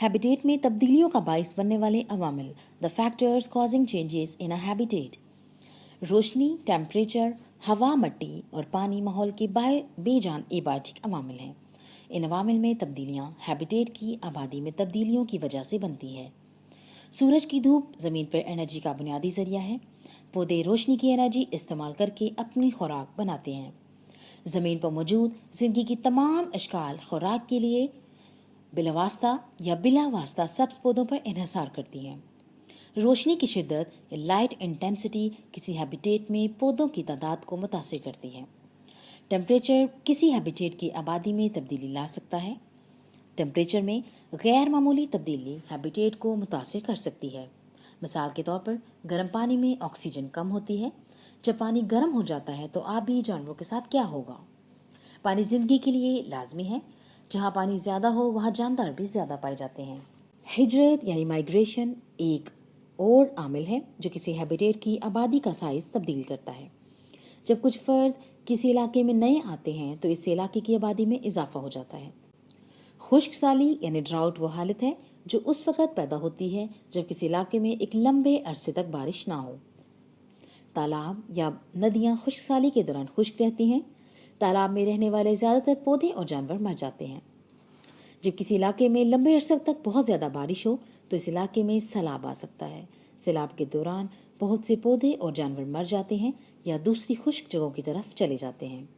Habitat में तब्दीलियों का बाइस बनने वाले अवामिल, the factors causing changes in a habitat. रोशनी, टेम्परेचर, हवा, मिट्टी और पानी माहौल के बेजान एबायोटिक अवामिल हैं। इन अवामिल में तब्दीलियाँ हैबिटेट की आबादी में तब्दीलियों की वजह से बनती है। सूरज की धूप ज़मीन पर एनर्जी का बुनियादी ज़रिया है। पौधे रोशनी की एनर्जी इस्तेमाल करके अपनी खुराक बनाते हैं। ज़मीन पर मौजूद ज़िंदगी की तमाम अशकाल खुराक के लिए बिलावास्ता या बिला वास्ता सब्ज़ पौधों पर इन्हसार करती हैं। रोशनी की शिद्दत या लाइट इंटेंसिटी किसी हैबिटेट में पौधों की तादाद को मुतासिर करती है। टेम्परेचर किसी हैबिटेट की आबादी में तब्दीली ला सकता है। टेम्परेचर में गैर मामूली तब्दीली हैबिटेट को मुतासिर कर सकती है। मिसाल के तौर पर गर्म पानी में ऑक्सीजन कम होती है। जब पानी गर्म हो जाता है तो आबी जानवरों के साथ क्या होगा? पानी ज़िंदगी के लिए लाजमी है। जहाँ पानी ज़्यादा हो वहाँ जानदार भी ज़्यादा पाए जाते हैं। हिजरत यानी माइग्रेशन एक और आमिल है जो किसी हैबिटेट की आबादी का साइज़ तब्दील करता है। जब कुछ फ़र्द किसी इलाके में नए आते हैं तो इस इलाके की आबादी में इजाफा हो जाता है। खुश्क साली यानी ड्राउट वो हालत है जो उस वक़्त पैदा होती है जब किसी इलाके में एक लंबे अरसे तक बारिश ना हो। तालाब या नदियाँ खुश्क साली के दौरान खुश्क रहती हैं। तालाब में रहने वाले ज़्यादातर पौधे और जानवर मर जाते हैं। जब किसी इलाके में लंबे अरसे तक बहुत ज़्यादा बारिश हो तो इस इलाके में सैलाब आ सकता है। सैलाब के दौरान बहुत से पौधे और जानवर मर जाते हैं या दूसरी खुश्क जगहों की तरफ चले जाते हैं।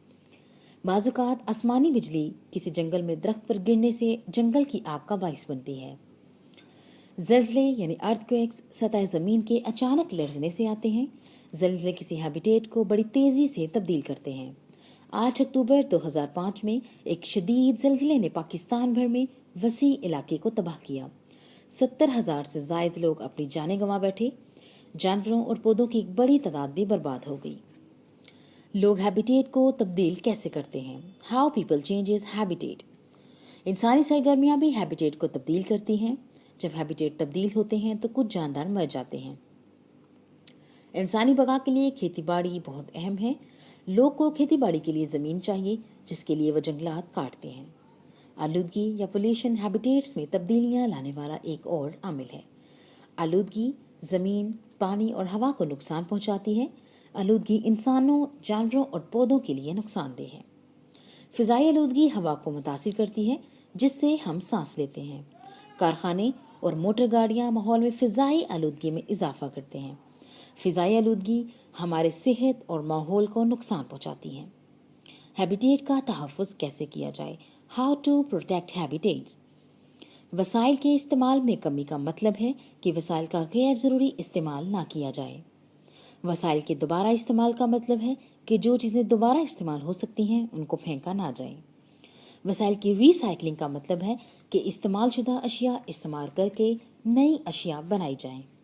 बाज़ुकात आसमानी बिजली किसी जंगल में दरख्त पर गिरने से जंगल की आग का बाइस बनती है। ज़लज़ले यानी अर्थक्वेक्स सतह ज़मीन के अचानक लरज़ने से आते हैं। ज़लज़ले किसी हैबिटेट को बड़ी तेज़ी से तब्दील करते हैं। 8 अक्टूबर 2005 में एक शदीद ज़लज़ले ने पाकिस्तान भर में वसी इलाके को तबाह किया। 70,000 से ज़ायद लोग अपनी जानें गंवा बैठे। जानवरों और पौधों की एक बड़ी तादाद भी बर्बाद हो गई। लोग हैबिटेट को तब्दील कैसे करते हैं? How people changes habitat. इंसानी सरगर्मियाँ भी हैबिटेट को तब्दील करती हैं। जब हैबिटेट तब्दील होते हैं तो कुछ जानदार मर जाते हैं। इंसानी बका के लिए खेती बाड़ी बहुत अहम है। लोग को खेती बाड़ी के लिए ज़मीन चाहिए जिसके लिए वो जंगलात काटते हैं। आलूदगी या पोल्यूशन हैबिटेट्स में तब्दीलियाँ लाने वाला एक और आमिल है। आलूदगी ज़मीन, पानी और हवा को नुकसान पहुँचाती है। आलूदगी इंसानों, जानवरों और पौधों के लिए नुकसानदेह है। फ़िज़ाई आलूदगी हवा को मुतासिर करती है जिससे हम सांस लेते हैं। कारखाने और मोटर गाड़ियाँ माहौल में फ़िज़ाई आलूदगी में इजाफा करते हैं। फ़िज़ाई आलूदगी हमारे सेहत और माहौल को नुकसान पहुँचाती है। हैबिटेट का तहफ़्फ़ुज़ कैसे किया जाए? How to protect habitats. वसाइल के इस्तेमाल में कमी का मतलब है कि वसाइल का गैर ज़रूरी इस्तेमाल ना किया जाए। वसाइल के दोबारा इस्तेमाल का मतलब है कि जो चीज़ें दोबारा इस्तेमाल हो सकती हैं उनको फेंका ना जाए। वसाइल की रीसाइक्लिंग का मतलब है कि इस्तेमाल शुदा अशिया इस्तेमाल करके नई अशिया बनाई जाएं।